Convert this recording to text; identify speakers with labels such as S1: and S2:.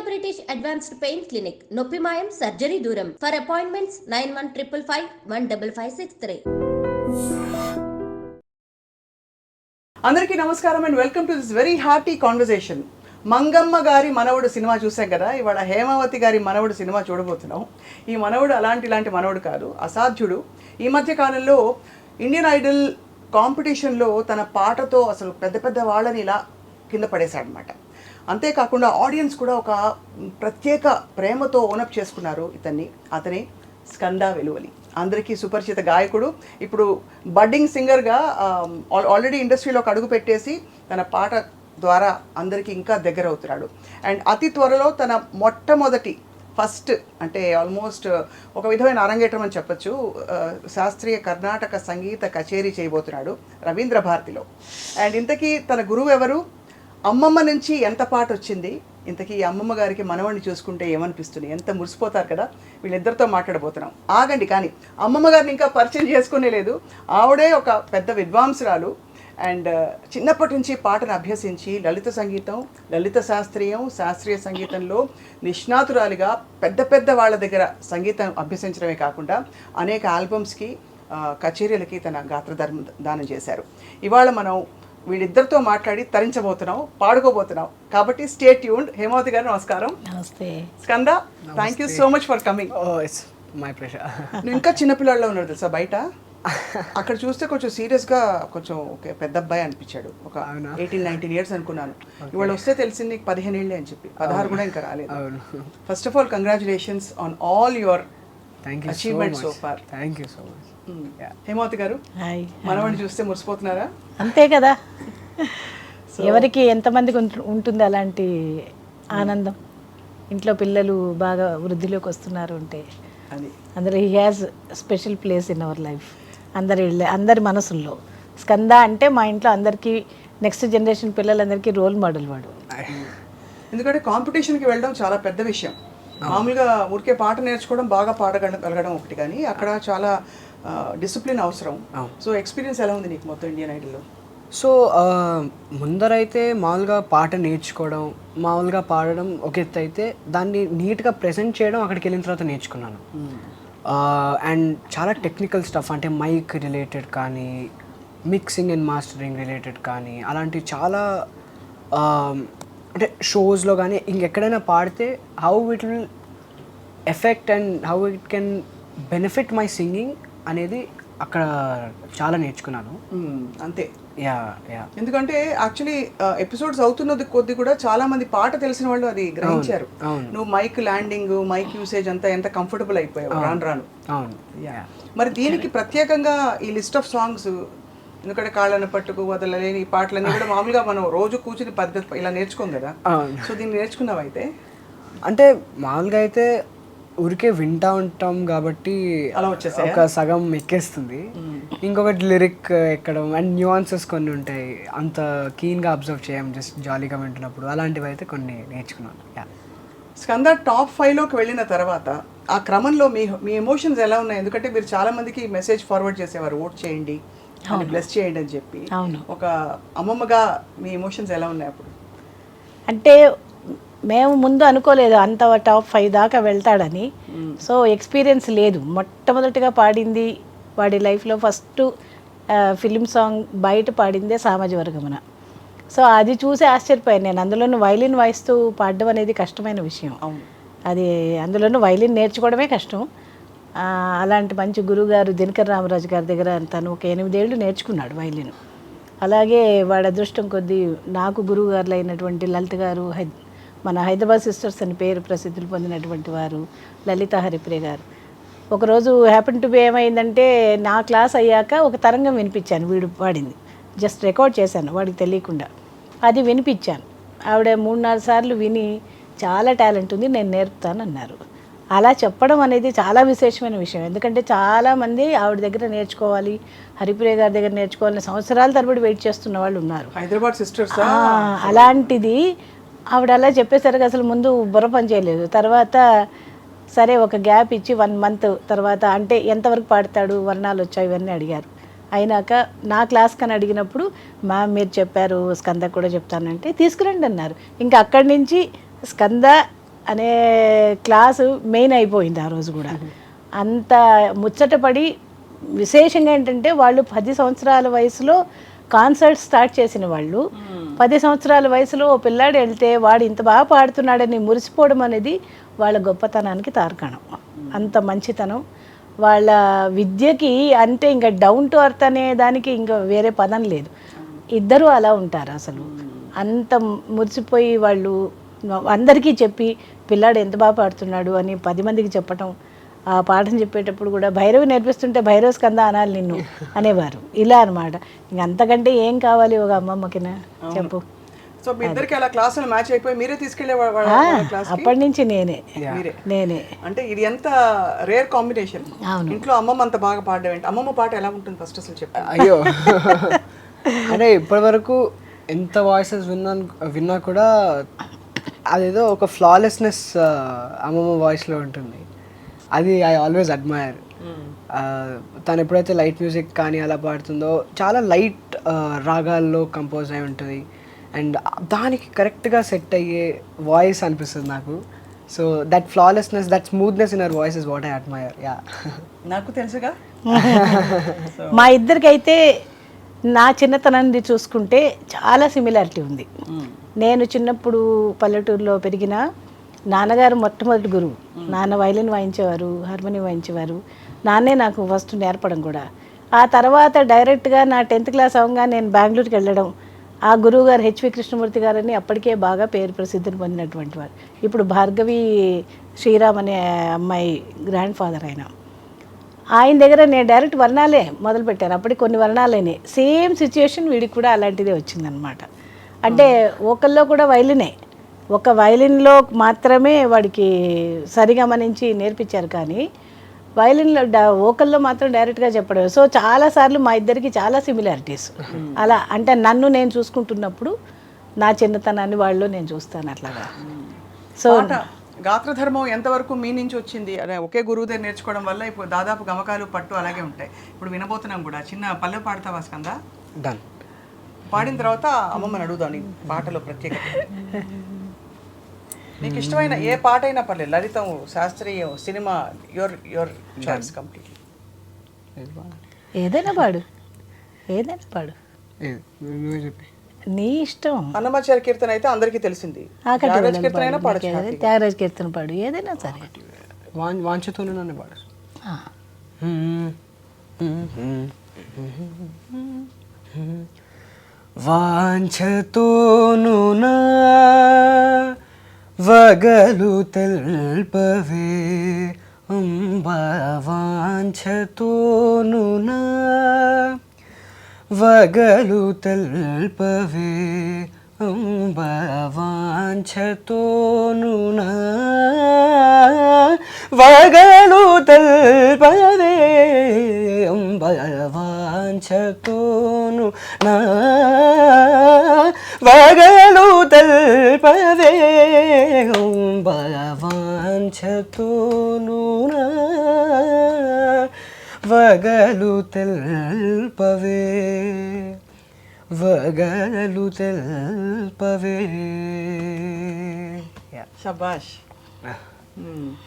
S1: British Advanced Pain Clinic, Noppimayam Surgery Duram. For appointments 9155515563.
S2: అందరికీ నమస్కారం and welcome to this very hearty conversation. Mangamma గారి మనవడు cinema చూసాం కదా, ఇవాళ హేమావతి గారి మనవడు సినిమా చూడబోతున్నాం. ఈ మనవడు ఇలాంటి మనవడు కాదు, అసాధ్యుడు. ఈ మధ్య కాలంలో ఇండియన్ ఐడల్ కాంపిటీషన్లో తన పాటతో అసలు పెద్ద పెద్ద వాళ్ళని ఇలా కింద పడేశాడనమాట. అంతేకాకుండా ఆడియన్స్ కూడా ఒక ప్రత్యేక ప్రేమతో ఓనప్ చేసుకున్నారు అతని స్కంద వెలువలి. అందరికీ సుపరిచిత గాయకుడు, ఇప్పుడు బడ్డింగ్ సింగర్గా ఆల్రెడీ ఇండస్ట్రీలో ఒక అడుగు పెట్టేసి తన పాట ద్వారా అందరికీ ఇంకా దగ్గర అవుతున్నాడు. అండ్ అతి త్వరలో తన మొట్టమొదటి ఫస్ట్ అంటే ఆల్మోస్ట్ ఒక విధమైన అరంగేట్రం అని చెప్పచ్చు, శాస్త్రీయ కర్ణాటక సంగీత కచేరీ చేయబోతున్నాడు రవీంద్ర భారతిలో. అండ్ ఇంతకీ తన గురువు ఎవరు, అమ్మమ్మ నుంచి ఎంత పాట వచ్చింది, ఇంతకీ అమ్మమ్మ గారికి మనవడిని చూసుకుంటే ఏమనిపిస్తుంది, ఎంత మురిసిపోతారు కదా. వీళ్ళిద్దరితో మాట్లాడబోతున్నాం. ఆగండి, కానీ అమ్మమ్మ గారిని ఇంకా పరిచయం చేసుకునే లేదు. ఆవిడే ఒక పెద్ద విద్వాంసురాలు అండ్ చిన్నప్పటి నుంచి పాటను అభ్యసించి లలిత సంగీతం, లలిత శాస్త్రీయ సంగీతంలో నిష్ణాతురాలిగా పెద్ద పెద్ద వాళ్ళ దగ్గర సంగీతం అభ్యసించడమే కాకుండా అనేక ఆల్బమ్స్కి కచేరీలకి తన దానం చేశారు. ఇవాళ మనం వీళ్ళిద్దరితో మాట్లాడి తరించబోతున్నాం, పాడుకోబోతున్నాం. కాబట్టి స్టే ట్యూన్డ్. హేమావతి గారు నమస్కారం.
S3: నమస్తే.
S2: Skanda, thank you so much for coming.
S4: It's my pleasure.
S2: నువ్వు ఇంకా చిన్నపిల్లాడిలో ఉన్నాడు తెలుసా బయట. అక్కడ చూస్తే కొంచెం సీరియస్గా కొంచెం ఒక పెద్ద అబ్బాయి అనిపించాడు. ఒక 18-19 years అనుకున్నాను. ఇవాళ వస్తే తెలిసింది 15 ఏళ్ళే అని చెప్పి. 16 కూడా ఇంకా రాలేదు. First of all congratulations on all your achievements so far.
S4: Thank you so much.
S2: Hemavathi garu, మనవాడిని చూస్తే మురిసిపోతున్నారా?
S3: అంతే కదా, ఎవరికి ఎంతమందికి ఉంటుంది అలాంటి ఆనందం. ఇంట్లో పిల్లలు బాగా వృద్ధిలోకి వస్తున్నారు అంటే అందరూ he has special place in our life. అందరి మనసుల్లో స్కంద అంటే మా ఇంట్లో అందరికీ, నెక్స్ట్ జనరేషన్ పిల్లలందరికీ రోల్ మోడల్ వాడు.
S2: ఎందుకంటే కాంపిటీషన్కి వెళ్ళడం చాలా పెద్ద విషయం. మామూలుగా ఊరికే పాట నేర్చుకోవడం, బాగా పాడగలగడం ఒకటి, కానీ అక్కడ చాలా డిసిప్లిన్ అవసరం. సో ఎక్స్పీరియన్స్ ఎలా ఉంది నీకు మొత్తం ఇండియన్ ఐడల్లో?
S4: సో ముందరైతే మామూలుగా పాట నేర్చుకోవడం, మామూలుగా పాడడం ఒక ఎత్తు అయితే, దాన్ని నీట్గా ప్రెజెంట్ చేయడం అక్కడికి వెళ్ళిన తర్వాత నేర్చుకున్నాను. అండ్ చాలా టెక్నికల్ స్టఫ్, అంటే మైక్ రిలేటెడ్ కానీ, మిక్సింగ్ అండ్ మాస్టరింగ్ రిలేటెడ్ కానీ, అలాంటివి చాలా అంటే షోస్లో కానీ ఇంకెక్కడైనా పాడితే how it will effect and how it can benefit my singing అనేది అక్కడ చాలా నేర్చుకున్నాను.
S2: అంతే.
S4: యా యా
S2: ఎందుకంటే యాక్చువల్లీ ఎపిసోడ్స్ అవుతున్నది కొద్ది కూడా చాలా మంది పాట తెలిసిన వాళ్ళు అది గ్రహించారు. నువ్వు మైక్ ల్యాండింగ్, మైక్ యూసేజ్ అంతా ఎంత కంఫర్టబుల్ అయిపోయావు రాను.
S4: అవును.
S2: మరి దీనికి ప్రత్యేకంగా ఈ లిస్ట్ ఆఫ్ సాంగ్స్, ఎందుకంటే కాళ్ళను పట్టుకు వదలలేని ఈ పాటలన్నీ కూడా మామూలుగా మనం రోజు కూర్చుని పద్ధతి ఇలా నేర్చుకోం కదా. సో దీన్ని నేర్చుకున్నావు అయితే?
S4: అంటే మామూలుగా అయితే ఊరికే వింటా ఉంటాం కాబట్టి
S2: అలా వచ్చేసి
S4: ఒక సగం ఎక్కేస్తుంది. ఇంకొకటి లిరిక్ ఎక్కడం అండ్ న్యూఆన్సెస్ కొన్ని ఉంటాయి, అంత కీన్గా అబ్జర్వ్ చేయం, జస్ట్ జాలీగా వింటున్నప్పుడు. అలాంటివి అయితే కొన్ని నేర్చుకున్నాను.
S2: స్కంద టాప్ 5లోకి వెళ్ళిన తర్వాత ఆ క్రమంలో మీ ఎమోషన్స్ ఎలా ఉన్నాయి? ఎందుకంటే మీరు చాలా మందికి మెసేజ్ ఫార్వర్డ్ చేసేవారు, ఓట్ చేయండి, బ్లెస్ చేయండి అని చెప్పి. ఒక అమ్మమ్మగా మీ ఎమోషన్స్ ఎలా ఉన్నాయి అప్పుడు?
S3: అంటే మేము ముందు అనుకోలేదు అంత టాప్ 5 దాకా వెళ్తాడని. సో ఎక్స్పీరియన్స్ లేదు. మొట్టమొదటిగా పాడింది వాడి లైఫ్లో ఫస్ట్ ఫిలిం సాంగ్ బయట పాడిందే సామాజివర్గమున. సో అది చూసి ఆశ్చర్యపోయాను నేను. అందులోనూ వైలిన్ వాయిస్తూ పాడడం అనేది కష్టమైన విషయం. అది అందులోనూ వైలిన్ నేర్చుకోవడమే కష్టం. అలాంటి మంచి గురువుగారు దినకర్ రామరాజు గారి దగ్గర తను ఒక 8 ఏళ్ళు నేర్చుకున్నాడు వైలిన్. అలాగే వాడి అదృష్టం కొద్దీ నాకు గురువు గారులు అయినటువంటి లలిత గారు, మన హైదరాబాద్ సిస్టర్స్ అని పేరు ప్రసిద్ధులు పొందినటువంటి వారు లలిత హరిప్రియ గారు. ఒకరోజు హ్యాపెన్ టు బి ఏమైందంటే, నా క్లాస్ అయ్యాక ఒక తరంగం వినిపించాను, వీడు పాడింది. జస్ట్ రికార్డ్ చేశాను వాడికి తెలియకుండా, అది వినిపించాను. ఆవిడ 3-4 సార్లు విని చాలా టాలెంట్ ఉంది, నేను నేర్పుతాను అన్నారు. అలా చెప్పడం అనేది చాలా విశేషమైన విషయం. ఎందుకంటే చాలామంది ఆవిడ దగ్గర నేర్చుకోవాలి, హరిప్రియ గారి దగ్గర నేర్చుకోవాలని సంవత్సరాల తరబడి వెయిట్ చేస్తున్న వాళ్ళు ఉన్నారు.
S2: హైదరాబాద్ సిస్టర్స్.
S3: అలాంటిది ఆవిడ అలా చెప్పేసరికి అసలు ముందు బుర్ర పని చేయలేదు. తర్వాత సరే ఒక గ్యాప్ ఇచ్చి 1 month తర్వాత, అంటే ఎంతవరకు పాడతాడు, వర్ణాలు వచ్చాయి, ఇవన్నీ అడిగారు. అయినాక నా క్లాస్ కని అడిగినప్పుడు, మ్యామ్ మీరు చెప్పారు స్కంద కూడా చెప్తానంటే తీసుకురండి అన్నారు. ఇంకా అక్కడి నుంచి స్కంద అనే క్లాసు మెయిన్ అయిపోయింది ఆ రోజు కూడా. అంత ముచ్చటపడి విశేషంగా ఏంటంటే వాళ్ళు 10 సంవత్సరాల వయసులో కాన్సర్ట్ స్టార్ట్ చేసిన వాళ్ళు 10 సంవత్సరాల వయసులో ఓ పిల్లాడు వెళ్తే వాడు ఇంత బాగా పాడుతున్నాడని మురిసిపోవడం అనేది వాళ్ళ గొప్పతనానికి తార్కాణం. అంత మంచితనం వాళ్ళ విద్యకి. అంటే ఇంకా డౌన్ టు అర్త్ అనే దానికి ఇంకా వేరే పదం లేదు. ఇద్దరూ అలా ఉంటారు అసలు. అంత మురిసిపోయి వాళ్ళు అందరికీ చెప్పి పిల్లాడు ఎంత బాగా పాడుతున్నాడు అని 10 మందికి చెప్పటం. ఆ పాఠం చెప్పేటప్పుడు కూడా భైరవి నేర్పిస్తుంటే భైరవ స్కంద అనాలి నిన్ను అనేవారు. ఇలా అనమాట. ఇంక అంతకంటే ఏం కావాలి ఒక అమ్మమ్మకినా చెప్పు.
S2: సో మీ ఇద్దరికి అలా క్లాసులు మ్యాచ్ అయిపోయి మీరే తీసుకెళ్లే క్లాస్?
S3: అప్పటి నుంచి నేనే.
S2: అంటే ఇది ఎంత రేర్ కాంబినేషన్. ఇంట్లో అమ్మమ్మ అంత బాగా పాడడం ఏంటి? అమ్మమ్మ పాట ఎలా ఉంటుంది ఫస్ట్ అసలు చెప్పు.
S4: అయ్యో అంటే ఇప్పటి వరకు ఎంత వాయిసెస్ విన్నా కూడా అదేదో ఒక ఫ్లాలెస్నెస్ అమ్మమ్మ వాయిస్లో ఉంటుంది. అది ఐ ఆల్వేస్ అడ్మైర్. తను ఎప్పుడైతే లైట్ మ్యూజిక్ కానీ అలా పాడుతుందో చాలా లైట్ రాగాల్లో కంపోజ్ అయి ఉంటుంది. అండ్ దానికి కరెక్ట్గా సెట్ అయ్యే వాయిస్ అనిపిస్తుంది నాకు. So that flawlessness, that smoothness in our voice is what I admire. Yeah,
S2: నాకు తెలుసుగా.
S3: మా ఇద్దరికైతే నా చిన్నతనాన్ని చూసుకుంటే చాలా సిమిలారిటీ ఉంది. నేను చిన్నప్పుడు పల్లెటూరులో పెరిగిన నాన్నగారు మొట్టమొదటి గురువు. నాన్న వైలిన్ వాయించేవారు, హార్మోనియం వాయించేవారు. నాన్నే నాకు ఫస్ట్ నేర్పడం కూడా. ఆ తర్వాత డైరెక్ట్గా నా 10th క్లాస్ అవగా నేను బెంగళూరుకి వెళ్ళడం. ఆ గురువు గారు హెచ్వి కృష్ణమూర్తి గారని అప్పటికే బాగా పేరు ప్రసిద్ధిని పొందినటువంటి వారు. ఇప్పుడు భార్గవి శ్రీరామ్ అనే అమ్మాయి గ్రాండ్ ఫాదర్ ఆయన దగ్గర నేను డైరెక్ట్ వర్ణాలే మొదలుపెట్టాను. అప్పటికి కొన్ని వర్ణాలేనే. సేమ్ సిచ్యుయేషన్ వీడికి కూడా అలాంటిదే వచ్చిందనమాట. అంటే వోకల్లో కూడా వైలినే, ఒక వైలిన్లో మాత్రమే వాడికి సరిగమనించి నేర్పించారు. కానీ వైలిన్లో వోకల్లో మాత్రం డైరెక్ట్గా చెప్పడం. సో చాలాసార్లు మా ఇద్దరికి చాలా సిమిలారిటీస్. అలా అంటే నన్ను నేను చూసుకుంటున్నప్పుడు నా చిన్నతనాన్ని వాళ్ళు నేను చూస్తాను అట్లాగా. సో
S2: గాత్రధర్మం ఎంతవరకు మీ నుంచి వచ్చింది? అదే ఒకే గురువు దగ్గర నేర్చుకోవడం వల్ల ఇప్పుడు దాదాపు గమకాలు పట్టు అలాగే ఉంటాయి. ఇప్పుడు వినబోతున్నాం కూడా. చిన్న పల్లె పాడతావా స్కంద?
S4: డన్.
S2: పాడిన తర్వాత అమ్మమ్మని అడుగుదాం నీ పాటలో ప్రత్యేకత. నీకు ఇష్టమైన ఏ పాట అయినా పర్లేదు, లలితం, శాస్త్రీయం, సినిమా, యువర్ చాయిస్ కంప్లీట్.
S3: ఏదైనా పాడు, ఏదైనా పాడు, నీ ఇష్టం.
S2: అన్నమాచార్య కీర్తన అయితే అందరికీ తెలిసింది. కీర్తన అయినా పాడచ్చు.
S3: త్యాగరాజ కీర్తన పాడు, ఏదైనా సరే.
S4: వాంఛతోనే నన్ను పాడు. వాంఛతోను నా వగలు తెల్పవే అంబా, వాంఛతోను నా వగలు తెల్పవే అంబా, వాంఛతోను నా వగలు తెల్పవే అంబా, వాంఛతోను నా వగలు తెల్పవే అంబా, వాంఛతోను నా వగలు తెల్పవే, వగలు తెల్పవే.
S2: శబాష్.